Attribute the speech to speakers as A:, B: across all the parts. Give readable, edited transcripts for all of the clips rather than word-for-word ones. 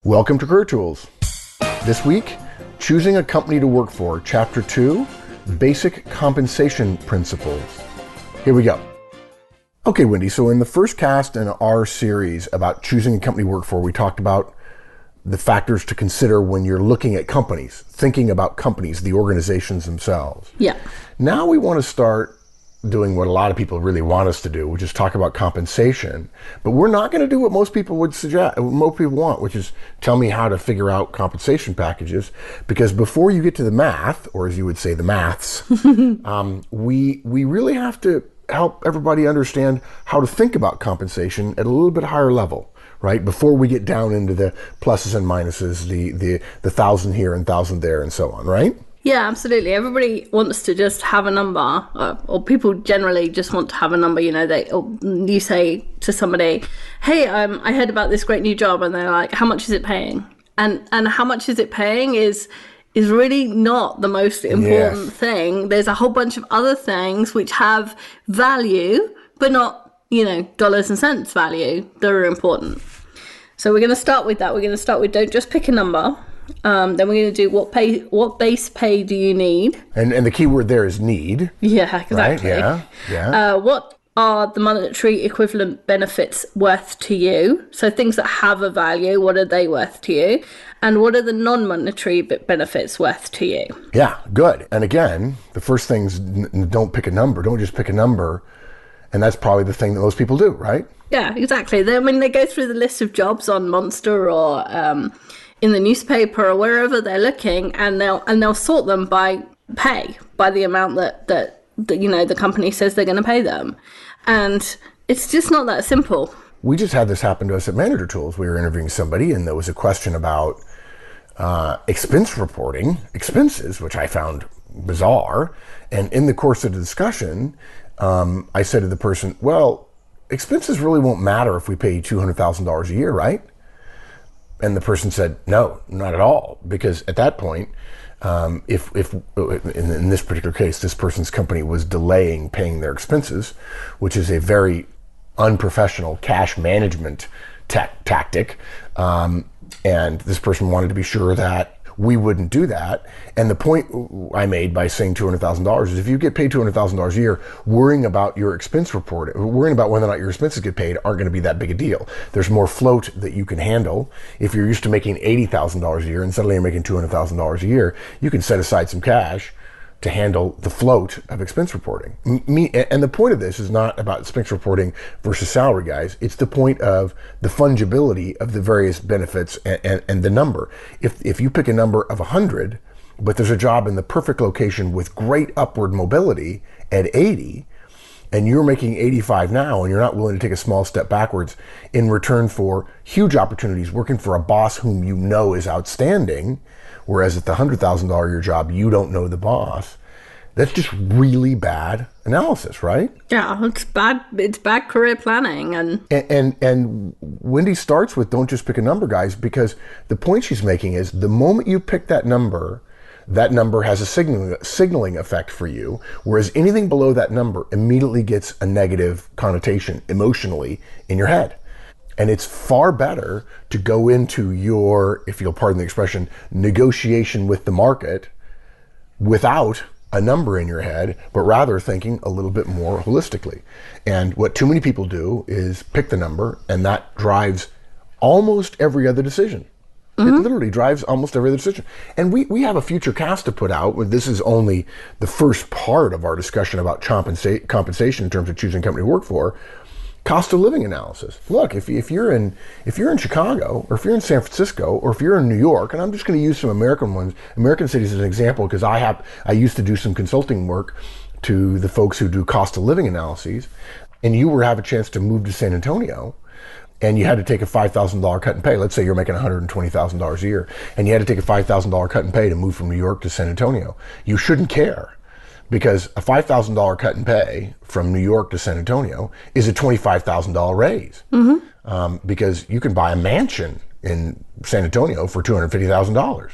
A: Welcome to Career Tools. This week, choosing a company to work for, Chapter 2, Basic Compensation Principles. Here we go. Okay, Wendy, so in the first cast in our series about choosing a company to work for, we talked about the factors to consider when you're looking at companies, thinking about companies, the organizations themselves.
B: Yeah.
A: Now we want to start doing what a lot of people really want us to do, which is talk about compensation. But we're not going to do what most people would suggest, what most people want, which is tell me how to figure out compensation packages. Because before you get to the math, or as you would say, the maths, we really have to help everybody understand how to think about compensation at a little bit higher level, right? Before we get down into the pluses and minuses, the 1,000 here and 1,000 there and so on, right?
B: Yeah, absolutely. Everybody wants to just have a number, or people generally just want to have a number. You know, you say to somebody, "Hey, I heard about this great new job," and they're like, "How much is it paying?" And how much is it paying is really not the most important thing. There's a whole bunch of other things which have value, but not, dollars and cents value that are important. So we're going to start with that. We're going to start with don't just pick a number. Then we're going to do what base pay do you need?
A: And the key word there is need.
B: Yeah, exactly.
A: Right? Yeah.
B: What are the monetary equivalent benefits worth to you? So things that have a value, what are they worth to you? And what are the non-monetary benefits worth to you?
A: Yeah, good. And again, the first thing's don't pick a number. Don't just pick a number. And that's probably the thing that most people do, right?
B: Yeah, exactly. They go through the list of jobs on Monster or in the newspaper or wherever they're looking, and they'll sort them by pay, by the amount that the company says they're going to pay them, and it's just not that simple.
A: We just had this happen to us at Manager Tools. We were interviewing somebody, and there was a question about expense reporting, expenses, which I found bizarre. And in the course of the discussion, I said to the person, "Well, expenses really won't matter if we pay you $200,000 a year, right?" And the person said, "No, not at all." Because at that point, if in this particular case, this person's company was delaying paying their expenses, which is a very unprofessional cash management tactic, and this person wanted to be sure that we wouldn't do that. And the point I made by saying $200,000 is if you get paid $200,000 a year, worrying about your expense report, worrying about whether or not your expenses get paid aren't going to be that big a deal. There's more float that you can handle. If you're used to making $80,000 a year and suddenly you're making $200,000 a year, you can set aside some cash to handle the float of expense reporting. And the point of this is not about expense reporting versus salary, guys. It's the point of the fungibility of the various benefits and the number. If you pick a number of 100, but there's a job in the perfect location with great upward mobility at 80, and you're making 85 now, and you're not willing to take a small step backwards in return for huge opportunities working for a boss whom you know is outstanding, whereas at the $100,000 a year job, you don't know the boss. That's just really bad analysis, right?
B: Yeah, it's bad. It's bad career planning.
A: And Wendy starts with don't just pick a number, guys, because the point she's making is the moment you pick that number has a signaling effect for you, whereas anything below that number immediately gets a negative connotation emotionally in your head. And it's far better to go into your, if you'll pardon the expression, negotiation with the market without a number in your head, but rather thinking a little bit more holistically. And what too many people do is pick the number, and that drives almost every other decision. Mm-hmm. It literally drives almost every other decision. And we have a future cast to put out. This is only the first part of our discussion about compensation in terms of choosing a company to work for. Cost of living analysis. Look, if you're in Chicago, or if you're in San Francisco, or if you're in New York, and I'm just going to use some American cities as an example, because I used to do some consulting work to the folks who do cost of living analyses, and you have a chance to move to San Antonio, and you had to take a $5,000 cut in pay. Let's say you're making $120,000 a year, and you had to take a $5,000 cut in pay to move from New York to San Antonio. You shouldn't care. Because a $5,000 cut in pay from New York to San Antonio is a $25,000 raise. Mm-hmm. Because you can buy a mansion in San Antonio for $250,000,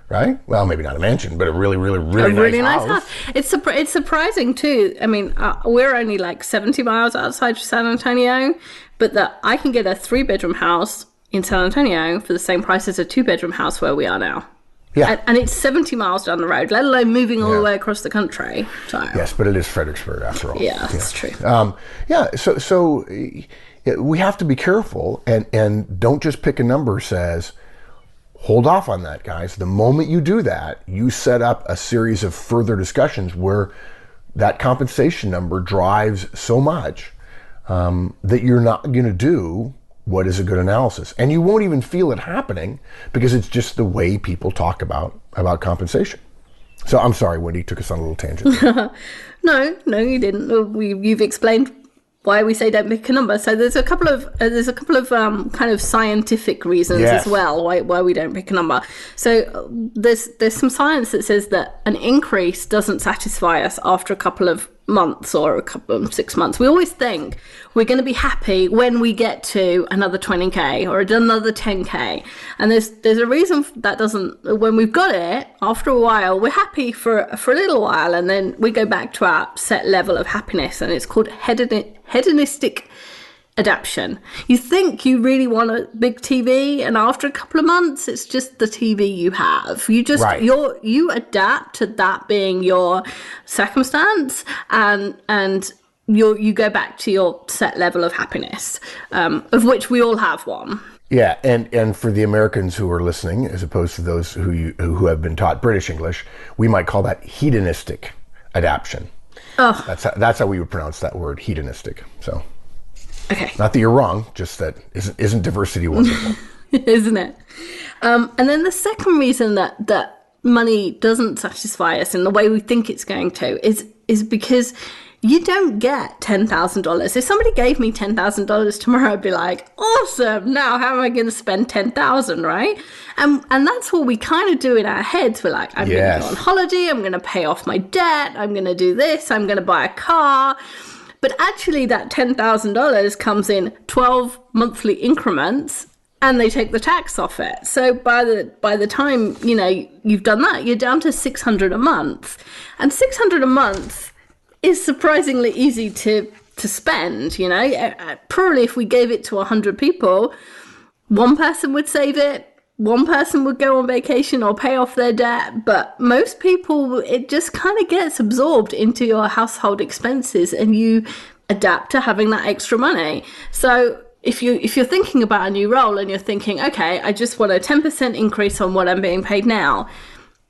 A: right? Well, maybe not a mansion, but a really nice house.
B: It's surprising too. I mean, we're only like 70 miles outside San Antonio, but I can get a 3-bedroom house in San Antonio for the same price as a 2-bedroom house where we are now.
A: Yeah.
B: And it's 70 miles down the road, let alone moving all the way across the country. So.
A: Yes, but it is Fredericksburg after all.
B: Yeah, that's true.
A: So we have to be careful and don't just pick a number says, hold off on that, guys. The moment you do that, you set up a series of further discussions where that compensation number drives so much that you're not going to do what is a good analysis. And you won't even feel it happening because it's just the way people talk about compensation. So I'm sorry, Wendy, took us on a little tangent.
B: No, you didn't. You've explained why we say don't pick a number. So there's a couple of kind of scientific reasons as well why we don't pick a number. So there's some science that says that an increase doesn't satisfy us after a couple of months or a couple of 6 months. We always think we're going to be happy when we get to another 20k or another 10k, and there's a reason that doesn't. When we've got it, after a while we're happy for a little while, and then we go back to our set level of happiness, and it's called hedonistic adaptation. You think you really want a big TV, and after a couple of months it's just the TV you have. You just you adapt to that being your circumstance, and you go back to your set level of happiness, of which we all have one.
A: Yeah, and for the Americans who are listening, as opposed to those who have been taught British English, we might call that hedonistic adaptation. Oh, that's how we would pronounce that word, hedonistic. So.
B: Okay.
A: Not that you're wrong, just that isn't diversity wonderful?
B: Isn't it? And then the second reason that money doesn't satisfy us in the way we think it's going to is because you don't get $10,000. If somebody gave me $10,000 tomorrow, I'd be like, awesome, now how am I going to spend $10,000, right? And that's what we kind of do in our heads. We're like, I'm going to go on holiday, I'm going to pay off my debt, I'm going to do this, I'm going to buy a car. But actually that $10,000 comes in 12 monthly increments, and they take the tax off it. So by the time, you've done that, you're down to $600 a month. And $600 a month is surprisingly easy to spend, Probably if we gave it to 100 people, one person would save it, one person would go on vacation or pay off their debt, but most people, it just kind of gets absorbed into your household expenses, and you adapt to having that extra money. So if you're thinking about a new role and you're thinking, okay, I just want a 10% increase on what I'm being paid now,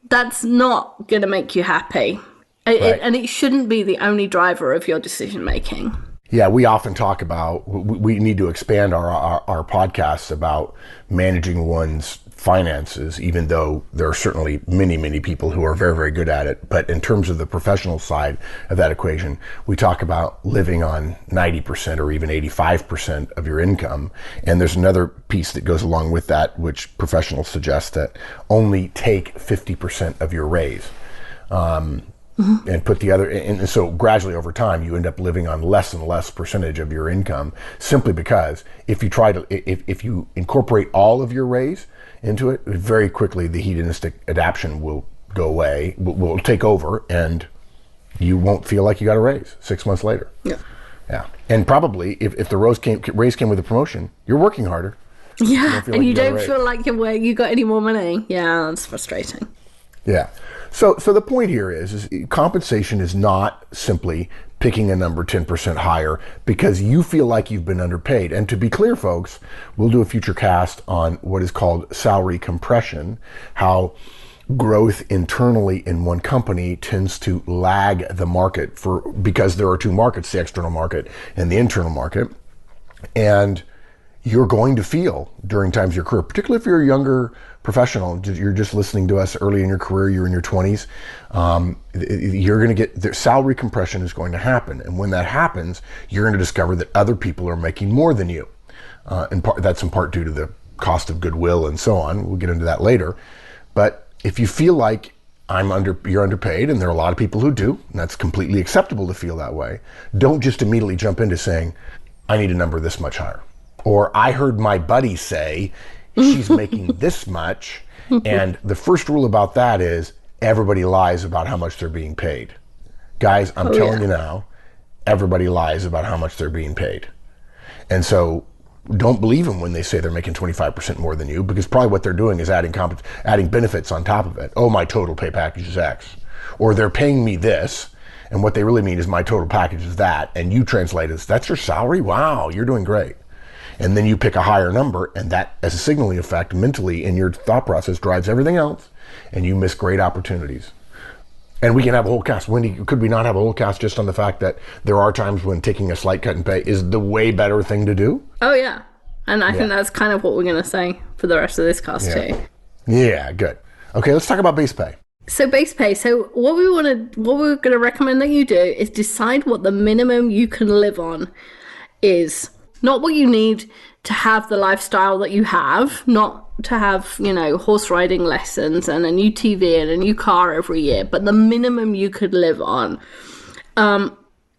B: that's not going to make you happy. Right. And it shouldn't be the only driver of your decision making.
A: Yeah, we often talk about, we need to expand our podcasts about managing one's finances, even though there are certainly many, many people who are very, very good at it. But in terms of the professional side of that equation, we talk about living on 90% or even 85% of your income. And there's another piece that goes along with that, which professionals suggest that only take 50% of your raise. And put the other, and so gradually over time, you end up living on less and less percentage of your income, simply because if you incorporate all of your raise into it, very quickly the hedonistic adaptation will go away, will take over, and you won't feel like you got a raise 6 months later. Yeah. And probably if the raise came with a promotion, you're working harder.
B: Yeah, and you don't feel like you got any more money. Yeah, that's frustrating.
A: Yeah. So the point here is compensation is not simply picking a number 10% higher because you feel like you've been underpaid. And to be clear, folks, we'll do a future cast on what is called salary compression, how growth internally in one company tends to lag the market because there are two markets, the external market and the internal market. And you're going to feel during times of your career, particularly if you're a younger professional, you're just listening to us early in your career, you're in your 20s, you're going to get, the salary compression is going to happen. And when that happens, you're going to discover that other people are making more than you. That's in part due to the cost of goodwill and so on. We'll get into that later. But if you feel like you're underpaid, and there are a lot of people who do, and that's completely acceptable to feel that way, don't just immediately jump into saying, I need a number this much higher. Or I heard my buddy say, she's making this much. And the first rule about that is everybody lies about how much they're being paid. Guys, I'm telling you now, everybody lies about how much they're being paid. And so don't believe them when they say they're making 25% more than you, because probably what they're doing is adding benefits on top of it. Oh, my total pay package is X. Or they're paying me this, and what they really mean is my total package is that, and you translate it as, that's your salary? Wow, you're doing great. And then you pick a higher number, and that, as a signaling effect, mentally in your thought process, drives everything else, and you miss great opportunities. And we can have a whole cast. Wendy, could we not have a whole cast just on the fact that there are times when taking a slight cut in pay is the way better thing to do?
B: Oh, yeah. And I think that's kind of what we're going to say for the rest of this cast, too.
A: Yeah, good. Okay, let's talk about base pay.
B: So base pay. So what we're going to recommend that you do is decide what the minimum you can live on is. Not what you need to have the lifestyle that you have, not to have, horse riding lessons and a new TV and a new car every year, but the minimum you could live on.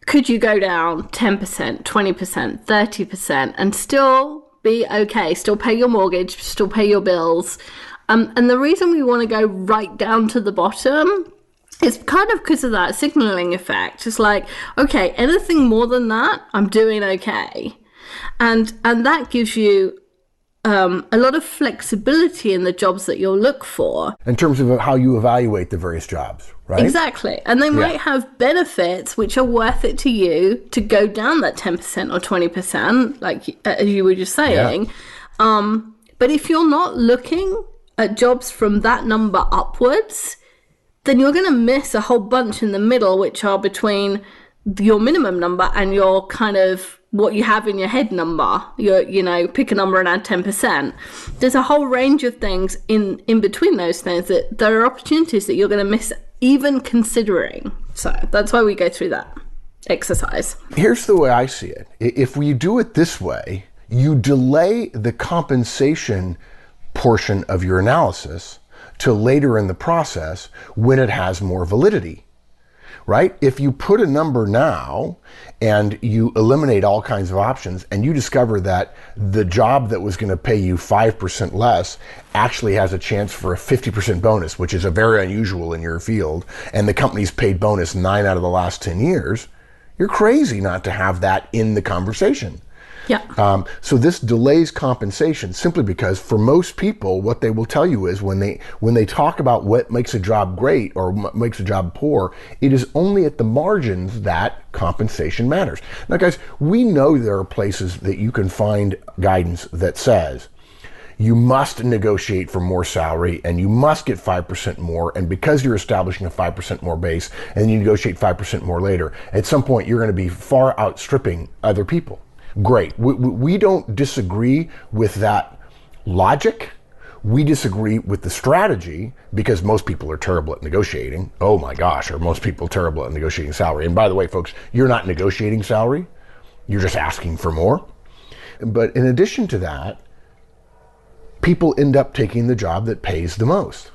B: Could you go down 10%, 20%, 30% and still be okay, still pay your mortgage, still pay your bills? And the reason we want to go right down to the bottom is kind of because of that signaling effect. It's like, okay, anything more than that, I'm doing okay. And that gives you a lot of flexibility in the jobs that you'll look for.
A: In terms of how you evaluate the various jobs, right?
B: Exactly. And they might have benefits which are worth it to you to go down that 10% or 20%, like as you were just saying. Yeah. But if you're not looking at jobs from that number upwards, then you're going to miss a whole bunch in the middle, which are between your minimum number and your kind of what you have in your head number. Pick a number and add 10%. There's a whole range of things in between those things that there are opportunities that you're going to miss even considering. So that's why we go through that exercise.
A: Here's the way I see it. If we do it this way, you delay the compensation portion of your analysis to later in the process when it has more validity. Right? If you put a number now and you eliminate all kinds of options and you discover that the job that was going to pay you 5% less actually has a chance for a 50% bonus, which is a very unusual in your field, and the company's paid bonus 9 out of the last 10 years, you're crazy not to have that in the conversation.
B: Yeah.
A: So this delays compensation simply because for most people, what they will tell you is when they talk about what makes a job great or makes a job poor, it is only at the margins that compensation matters. Now, guys, we know there are places that you can find guidance that says you must negotiate for more salary and you must get 5% more. And because you're establishing a 5% more base and you negotiate 5% more later, at some point you're going to be far outstripping other people. Great. We don't disagree with that logic. We disagree with the strategy because most people are terrible at negotiating. Oh my gosh, are most people terrible at negotiating salary? And by the way, folks, you're not negotiating salary. You're just asking for more. But in addition to that, people end up taking the job that pays the most.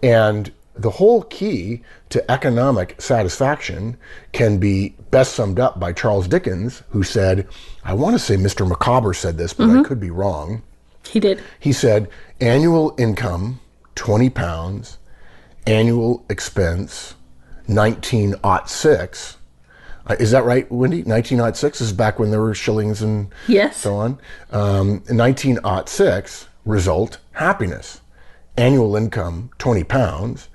A: And the whole key to economic satisfaction can be best summed up by Charles Dickens, who said, I want to say Mr. Micawber said this, but I could be wrong.
B: He did.
A: He said, annual income, 20 pounds, annual expense, 1906. Is that right, Wendy? 1906 is back when there were shillings and so on. 1906, result, happiness. Annual income, 20 pounds.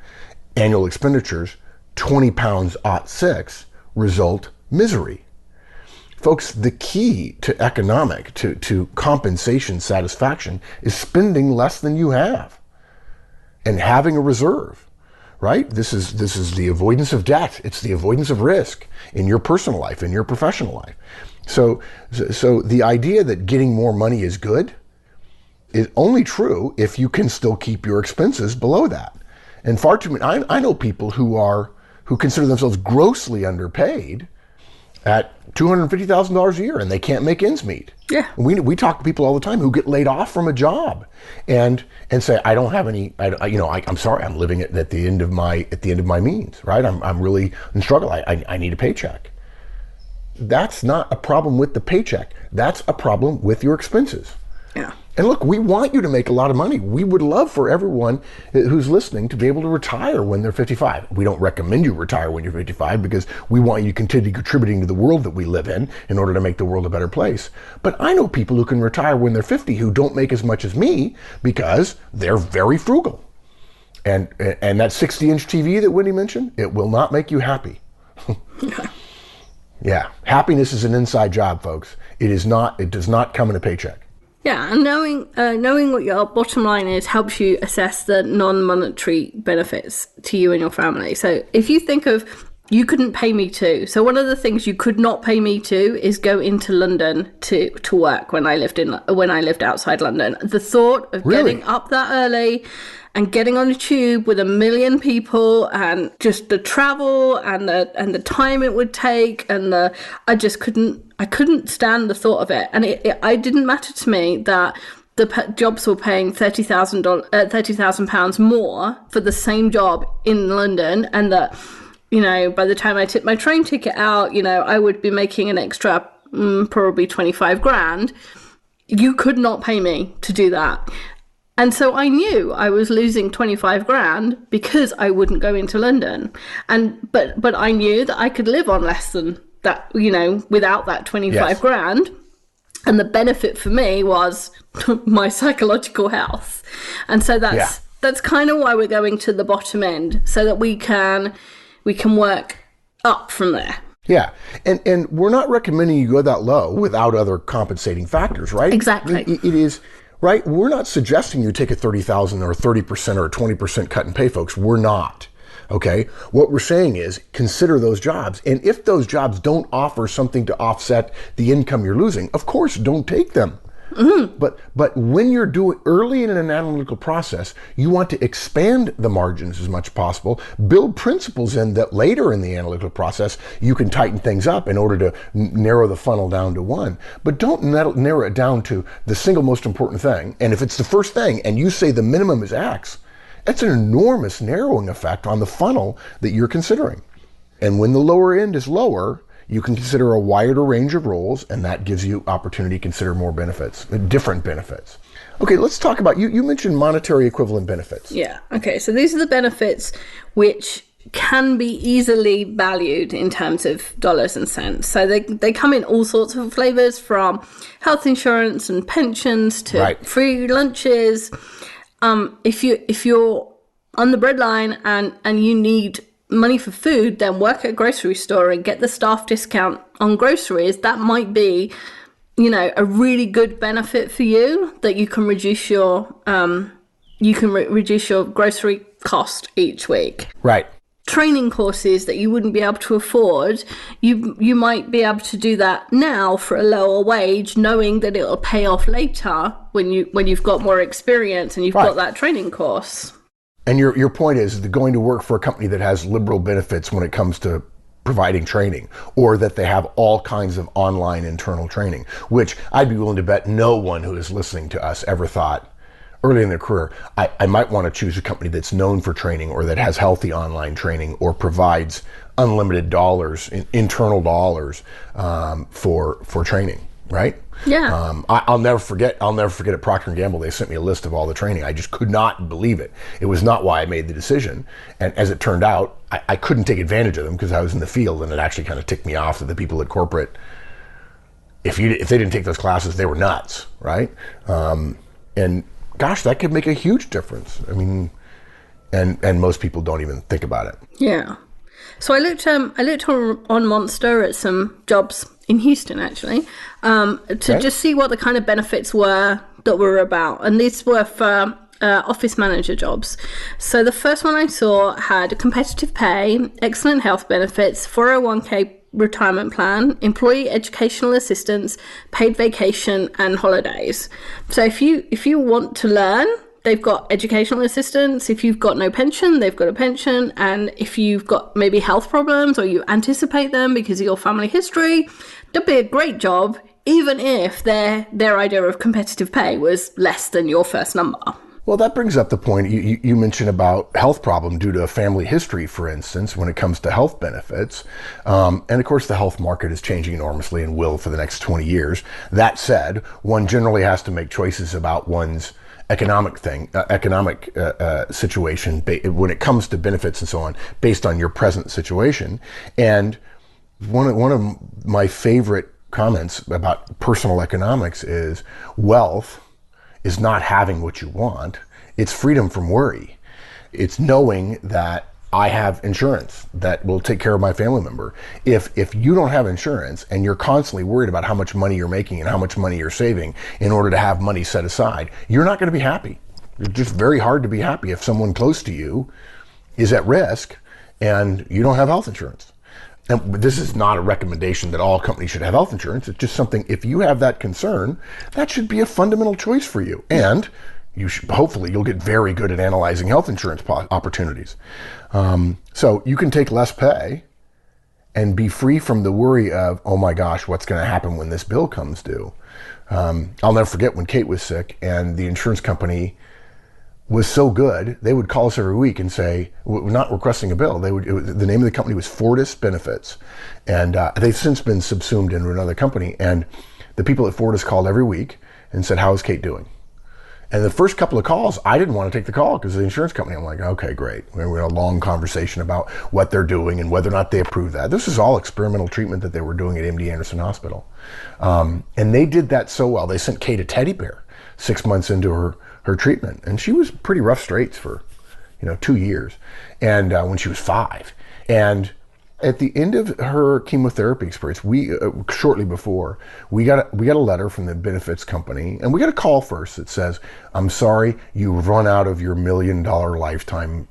A: Annual expenditures, 20 pounds, 6, result, misery. Folks, the key to to compensation satisfaction is spending less than you have and having a reserve, right? This is the avoidance of debt. It's the avoidance of risk in your personal life, in your professional life. So the idea that getting more money is good is only true if you can still keep your expenses below that. And far too many, I know people who consider themselves grossly underpaid at $250,000 a year and they can't make ends meet.
B: Yeah.
A: We talk to people all the time who get laid off from a job and say, I don't have any, I'm sorry, I'm living at the end of my means, right? I'm really in struggle. I need a paycheck. That's not a problem with the paycheck. That's a problem with your expenses.
B: Yeah.
A: And look, we want you to make a lot of money. We would love for everyone who's listening to be able to retire when they're 55. We don't recommend you retire when you're 55 because we want you to continue contributing to the world that we live in order to make the world a better place. But I know people who can retire when they're 50 who don't make as much as me because they're very frugal. And that 60-inch TV that Wendy mentioned, it will not make you happy. Yeah, happiness is an inside job, folks. It does not come in a paycheck.
B: Yeah, and knowing what your bottom line is helps you assess the non-monetary benefits to you and your family. So if you think of, you couldn't pay me to. So one of the things you could not pay me to is go into London to work when I lived outside London. The thought of
A: Really?
B: getting up that early and getting on a tube with 1 million people and just the travel and the time it would take I couldn't stand the thought of it. And it didn't matter to me that the jobs were paying £30,000 more for the same job in London, and that, you know, by the time I tipped my train ticket out, you know, I would be making an extra probably 25 grand. You could not pay me to do that. And so I knew I was losing 25 grand because I wouldn't go into London. But I knew that I could live on less than that, you know, without that 25 grand. And the benefit for me was my psychological health. And so that's kind of why we're going to the bottom end, so that we can work up from there.
A: Yeah. And we're not recommending you go that low without other compensating factors, right?
B: Exactly.
A: It is, right? We're not suggesting you take a 30,000 or 30% or a 20% cut in pay, folks. We're not. Okay. What we're saying is consider those jobs. And if those jobs don't offer something to offset the income you're losing, of course, don't take them. Mm-hmm. But when you're doing early in an analytical process, you want to expand the margins as much as possible, build principles in that later in the analytical process, you can tighten things up in order to narrow the funnel down to one. But don't narrow it down to the single most important thing. And if it's the first thing and you say the minimum is X, that's an enormous narrowing effect on the funnel that you're considering. And when the lower end is lower, you can consider a wider range of roles, and that gives you opportunity to consider more benefits, different benefits. Okay, let's talk about, you mentioned monetary equivalent benefits.
B: Yeah, okay, so these are the benefits which can be easily valued in terms of dollars and cents. So they come in all sorts of flavors, from health insurance and pensions to free lunches. If you're on the breadline and you need money for food, then work at a grocery store and get the staff discount on groceries. That might be, you know, a really good benefit for you, that you can reduce your reduce your grocery cost each week.
A: Right.
B: Training courses that you wouldn't be able to afford, you might be able to do that now for a lower wage, knowing that it'll pay off later when you've got more experience and you've got that training course.
A: And your point is that going to work for a company that has liberal benefits when it comes to providing training, or that they have all kinds of online internal training, which I'd be willing to bet no one who is listening to us ever thought early in their career, I might want to choose a company that's known for training, or that has healthy online training, or provides unlimited dollars, internal dollars for training, right?
B: Yeah.
A: I'll never forget at Procter & Gamble, they sent me a list of all the training. I just could not believe it. It was not why I made the decision. And as it turned out, I couldn't take advantage of them because I was in the field, and it actually kind of ticked me off that the people at corporate, if they didn't take those classes, they were nuts, right? And gosh, that could make a huge difference. I mean, and most people don't even think about it.
B: Yeah. So I looked on Monster at some jobs in Houston, actually, to just see what the kind of benefits were that were about. And these were for office manager jobs. So the first one I saw had competitive pay, excellent health benefits, 401k retirement plan, employee educational assistance, paid vacation, and holidays. So if you want to learn, they've got educational assistance. If you've got no pension, they've got a pension. And if you've got maybe health problems, or you anticipate them because of your family history, that'd be a great job, even if their idea of competitive pay was less than your first number.
A: Well, that brings up the point you mentioned about health problem due to a family history, for instance, when it comes to health benefits. And of course, the health market is changing enormously and will for the next 20 years. That said, one generally has to make choices about one's economic situation when it comes to benefits and so on, based on your present situation. And one of my favorite comments about personal economics is wealth is not having what you want. It's freedom from worry. It's knowing that I have insurance that will take care of my family member. If you don't have insurance and you're constantly worried about how much money you're making and how much money you're saving in order to have money set aside, you're not going to be happy. It's just very hard to be happy if someone close to you is at risk and you don't have health insurance. And this is not a recommendation that all companies should have health insurance. It's just something, if you have that concern, that should be a fundamental choice for you. And hopefully you'll get very good at analyzing health insurance opportunities. So you can take less pay and be free from the worry of, oh my gosh, what's going to happen when this bill comes due? I'll never forget when Kate was sick and the insurance company was so good, they would call us every week and say, we're not requesting a bill. The name of the company was Fortis Benefits. And they've since been subsumed into another company. And the people at Fortis called every week and said, how is Kate doing? And the first couple of calls, I didn't want to take the call because of the insurance company. I'm like, okay, great. We're in a long conversation about what they're doing and whether or not they approve that. This is all experimental treatment that they were doing at MD Anderson Hospital. And they did that so well. They sent Kate a teddy bear 6 months into her treatment. And she was pretty rough straits for, 2 years. And when she was 5. And at the end of her chemotherapy experience, we shortly before, we got a letter from the benefits company, and we got a call first that says, I'm sorry, you've run out of your $1 million lifetime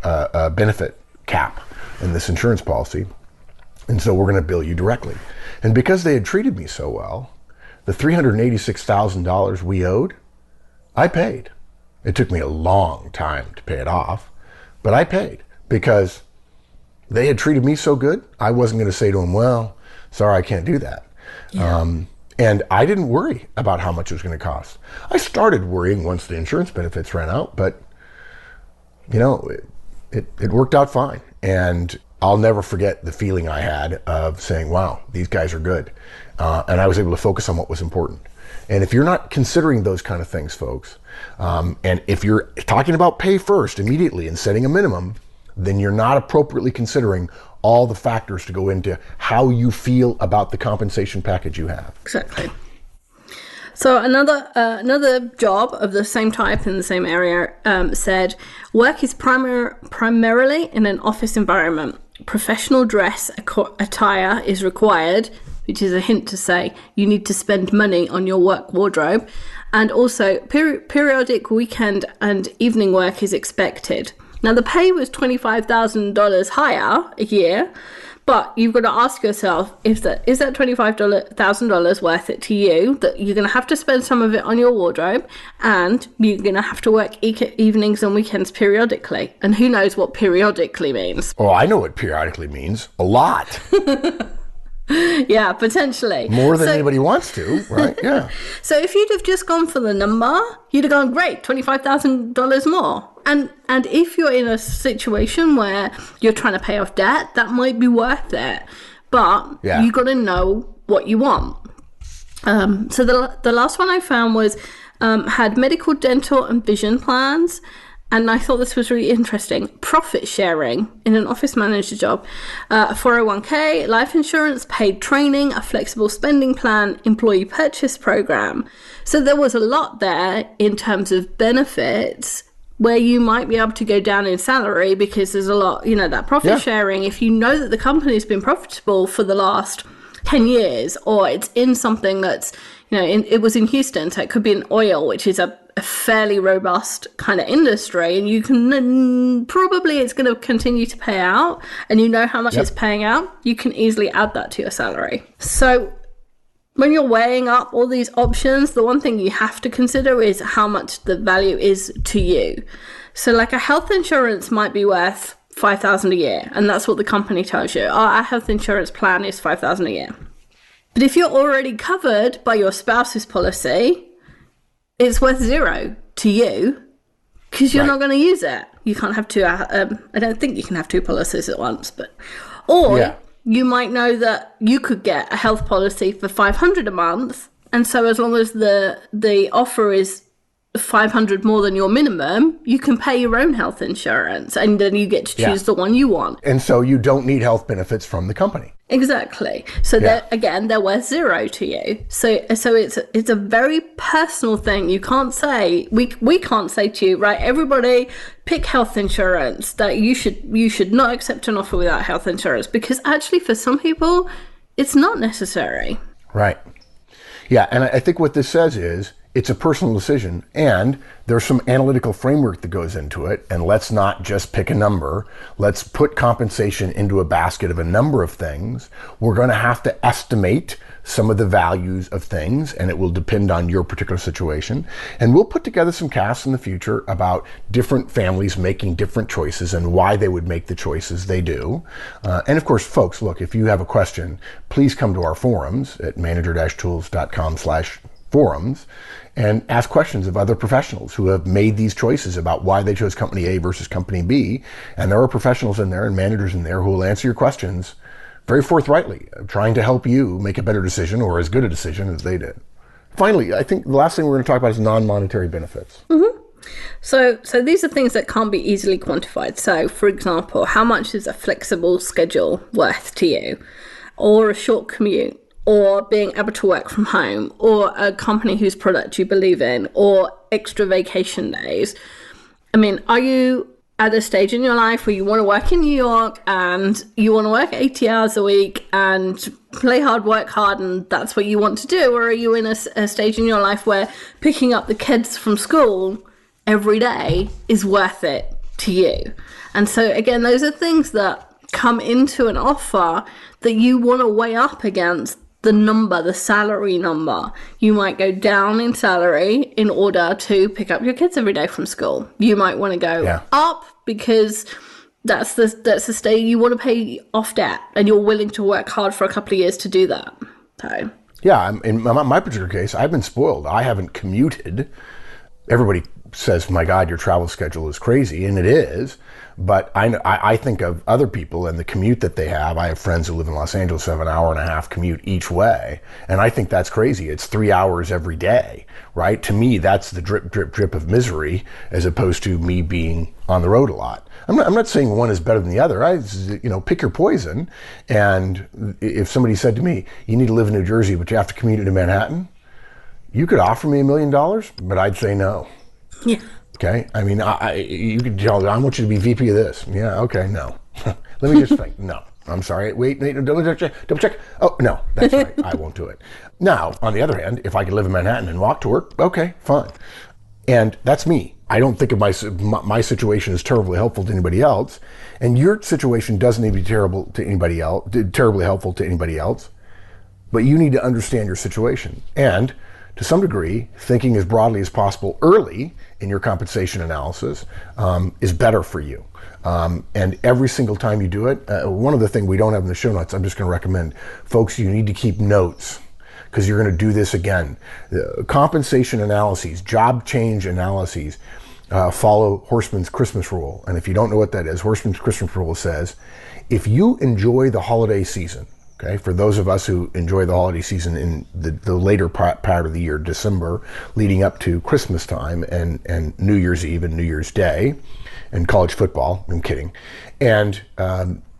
A: benefit cap in this insurance policy. And so we're going to bill you directly. And because they had treated me so well, the $386,000 we owed, I paid. It took me a long time to pay it off, but I paid because they had treated me so good. I wasn't going to say to them, well, sorry, I can't do that. Yeah. And I didn't worry about how much it was going to cost. I started worrying once the insurance benefits ran out, but it worked out fine. And I'll never forget the feeling I had of saying, wow, these guys are good. And I was able to focus on what was important. And if you're not considering those kind of things, folks, and if you're talking about pay first immediately and setting a minimum, then you're not appropriately considering all the factors to go into how you feel about the compensation package you have.
B: Exactly. So another job of the same type in the same area said, work is primarily in an office environment. Professional dress attire is required, which is a hint to say you need to spend money on your work wardrobe. And also periodic weekend and evening work is expected. Now, the pay was $25,000 higher a year, but you've got to ask yourself, is that $25,000 worth it to you, that you're going to have to spend some of it on your wardrobe, and you're going to have to work evenings and weekends periodically. And who knows what periodically means?
A: Oh, I know what periodically means. A lot.
B: Yeah, potentially.
A: More than anybody wants to, right? Yeah.
B: So if you'd have just gone for the number, you'd have gone, great, $25,000 more. And if you're in a situation where you're trying to pay off debt, that might be worth it. But you got to know what you want. So the last one I found was had medical, dental, and vision plans. And I thought this was really interesting. Profit sharing in an office manager job, 401k, life insurance, paid training, a flexible spending plan, employee purchase program. So there was a lot there in terms of benefits where you might be able to go down in salary because there's a lot, that profit sharing. If you know that the company's been profitable for the last 10 years, or it's in something that's, it was in Houston, so it could be in oil, which is a fairly robust kind of industry, and you can probably it's going to continue to pay out, and how much it's paying out, you can easily add that to your salary. So when you're weighing up all these options, the one thing you have to consider is how much the value is to you. So like a health insurance might be worth $5,000 a year, and that's what the company tells you. Our health insurance plan is $5,000 a year. But if you're already covered by your spouse's policy, it's worth $0 to you, because you're
A: Right.
B: not going to use it. You can't have two. I don't think you can have two policies at once, or
A: Yeah.
B: you might know that you could get a health policy for $500 a month, and so as long as the offer is $500 more than your minimum, you can pay your own health insurance, and then you get to choose the one you want.
A: And so you don't need health benefits from the company.
B: Exactly. So they're worth zero to you. So it's a very personal thing. You can't say we can't say to you, right, everybody pick health insurance, that you should not accept an offer without health insurance, because actually for some people it's not necessary.
A: Right. Yeah, and I think what this says is it's a personal decision, and there's some analytical framework that goes into it, and let's not just pick a number. Let's put compensation into a basket of a number of things. We're going to have to estimate some of the values of things, and it will depend on your particular situation. And we'll put together some casts in the future about different families making different choices and why they would make the choices they do. And of course, folks, look, if you have a question, please come to our forums at manager-tools.com/forums and ask questions of other professionals who have made these choices about why they chose company A versus company B. And there are professionals in there and managers in there who will answer your questions very forthrightly, trying to help you make a better decision or as good a decision as they did. Finally, I think the last thing we're going to talk about is non-monetary benefits.
B: Mm-hmm. So these are things that can't be easily quantified. So, for example, how much is a flexible schedule worth to you, or a short commute, or being able to work from home, or a company whose product you believe in, or extra vacation days? I mean, are you at a stage in your life where you want to work in New York and you want to work 80 hours a week and play hard, work hard, and that's what you want to do? Or are you in a stage in your life where picking up the kids from school every day is worth it to you? And so, again, those are things that come into an offer that you want to weigh up against the number, the salary number. You might go down in salary in order to pick up your kids every day from school. You might want to go up because that's the stage you want to pay off debt, and you're willing to work hard for a couple of years to do that. So
A: yeah, in my particular case, I've been spoiled. I haven't commuted. Everybody says, my God, your travel schedule is crazy, and it is. But I think of other people and the commute that they have. I have friends who live in Los Angeles who have an hour and a half commute each way. And I think that's crazy. It's 3 hours every day, right? To me, that's the drip, drip, drip of misery, as opposed to me being on the road a lot. I'm not saying one is better than the other. Pick your poison. And if somebody said to me, you need to live in New Jersey, but you have to commute into Manhattan, you could offer me $1 million, but I'd say no.
B: yeah.
A: Okay, I mean, you could tell I want you to be VP of this. Yeah, okay, no. Let me just think. No, I'm sorry. Wait, double check. Oh, no, that's right. I won't do it. Now, on the other hand, if I could live in Manhattan and walk to work, okay, fine. And that's me. I don't think of my situation as terribly helpful to anybody else, and your situation doesn't need to be terribly helpful to anybody else. But you need to understand your situation, and to some degree, thinking as broadly as possible early in your compensation analysis is better for you. And every single time you do it, one of the things we don't have in the show notes, I'm just going to recommend, folks, you need to keep notes, because you're going to do this again. Compensation analyses, job change analyses, follow Horstman's Christmas rule. And if you don't know what that is, Horstman's Christmas rule says, if you enjoy the holiday season, okay, for those of us who enjoy the holiday season in the later part of the year, December, leading up to Christmas time and New Year's Eve and New Year's Day, and college football, I'm kidding, and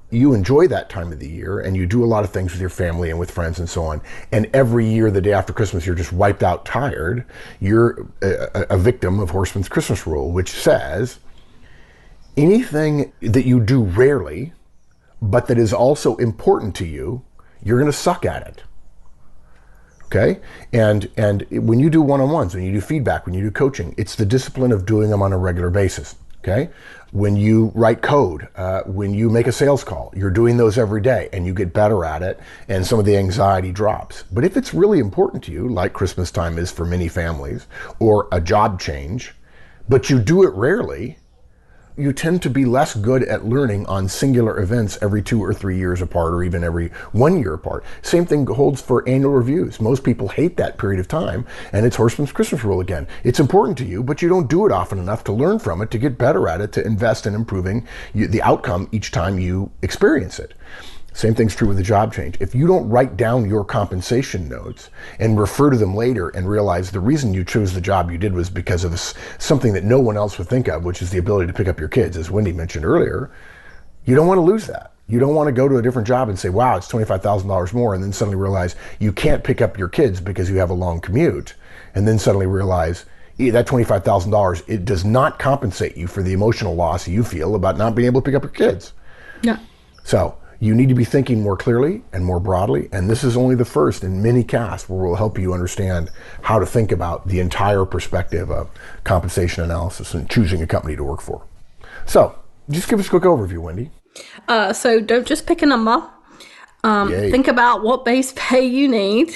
A: you enjoy that time of the year, and you do a lot of things with your family and with friends and so on, and every year, the day after Christmas, you're just wiped out tired, you're a victim of Horstman's Christmas rule, which says anything that you do rarely, but that is also important to you, you're going to suck at it. Okay? And when you do one-on-ones, when you do feedback, when you do coaching, it's the discipline of doing them on a regular basis. Okay? When you write code, when you make a sales call, you're doing those every day, and you get better at it, and some of the anxiety drops. But if it's really important to you, like Christmas time is for many families, or a job change, but you do it rarely, you tend to be less good at learning on singular events every 2 or 3 years apart, or even every 1 year apart. Same thing holds for annual reviews. Most people hate that period of time, and it's Horseman's Christmas rule again. It's important to you, but you don't do it often enough to learn from it, to get better at it, to invest in improving the outcome each time you experience it. Same thing's true with a job change. If you don't write down your compensation notes and refer to them later and realize the reason you chose the job you did was because of something that no one else would think of, which is the ability to pick up your kids, as Wendy mentioned earlier, you don't want to lose that. You don't want to go to a different job and say, wow, it's $25,000 more, and then suddenly realize you can't pick up your kids because you have a long commute, and then suddenly realize that $25,000, it does not compensate you for the emotional loss you feel about not being able to pick up your kids.
B: Yeah.
A: So you need to be thinking more clearly and more broadly, and this is only the first in many casts where we'll help you understand how to think about the entire perspective of compensation analysis and choosing a company to work for. So, just give us a quick overview, Wendy.
B: So don't just pick a number. Think about what base pay you need.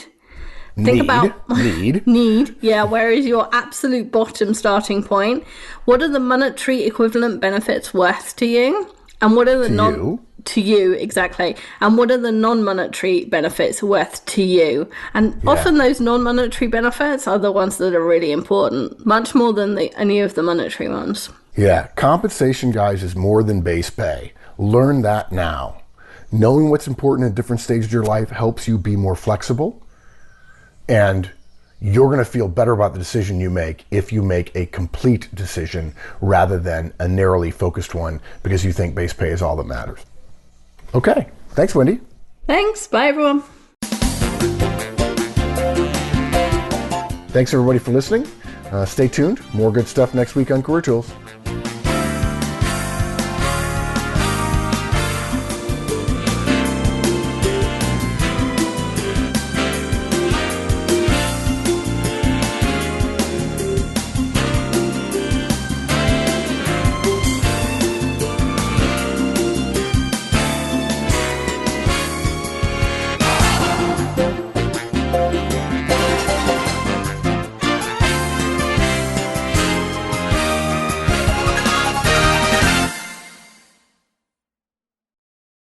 B: Think about need. Yeah, where is your absolute bottom starting point? What are the monetary equivalent benefits worth to you? And what are the to you, exactly. And what are the non-monetary benefits worth to you? And often those non-monetary benefits are the ones that are really important, much more than any of the monetary ones.
A: Yeah, compensation, guys, is more than base pay. Learn that now. Knowing what's important at different stages of your life helps you be more flexible, and you're going to feel better about the decision you make if you make a complete decision rather than a narrowly focused one because you think base pay is all that matters. Okay. Thanks, Wendy.
B: Thanks. Bye, everyone.
A: Thanks, everybody, for listening. Stay tuned. More good stuff next week on Career Tools.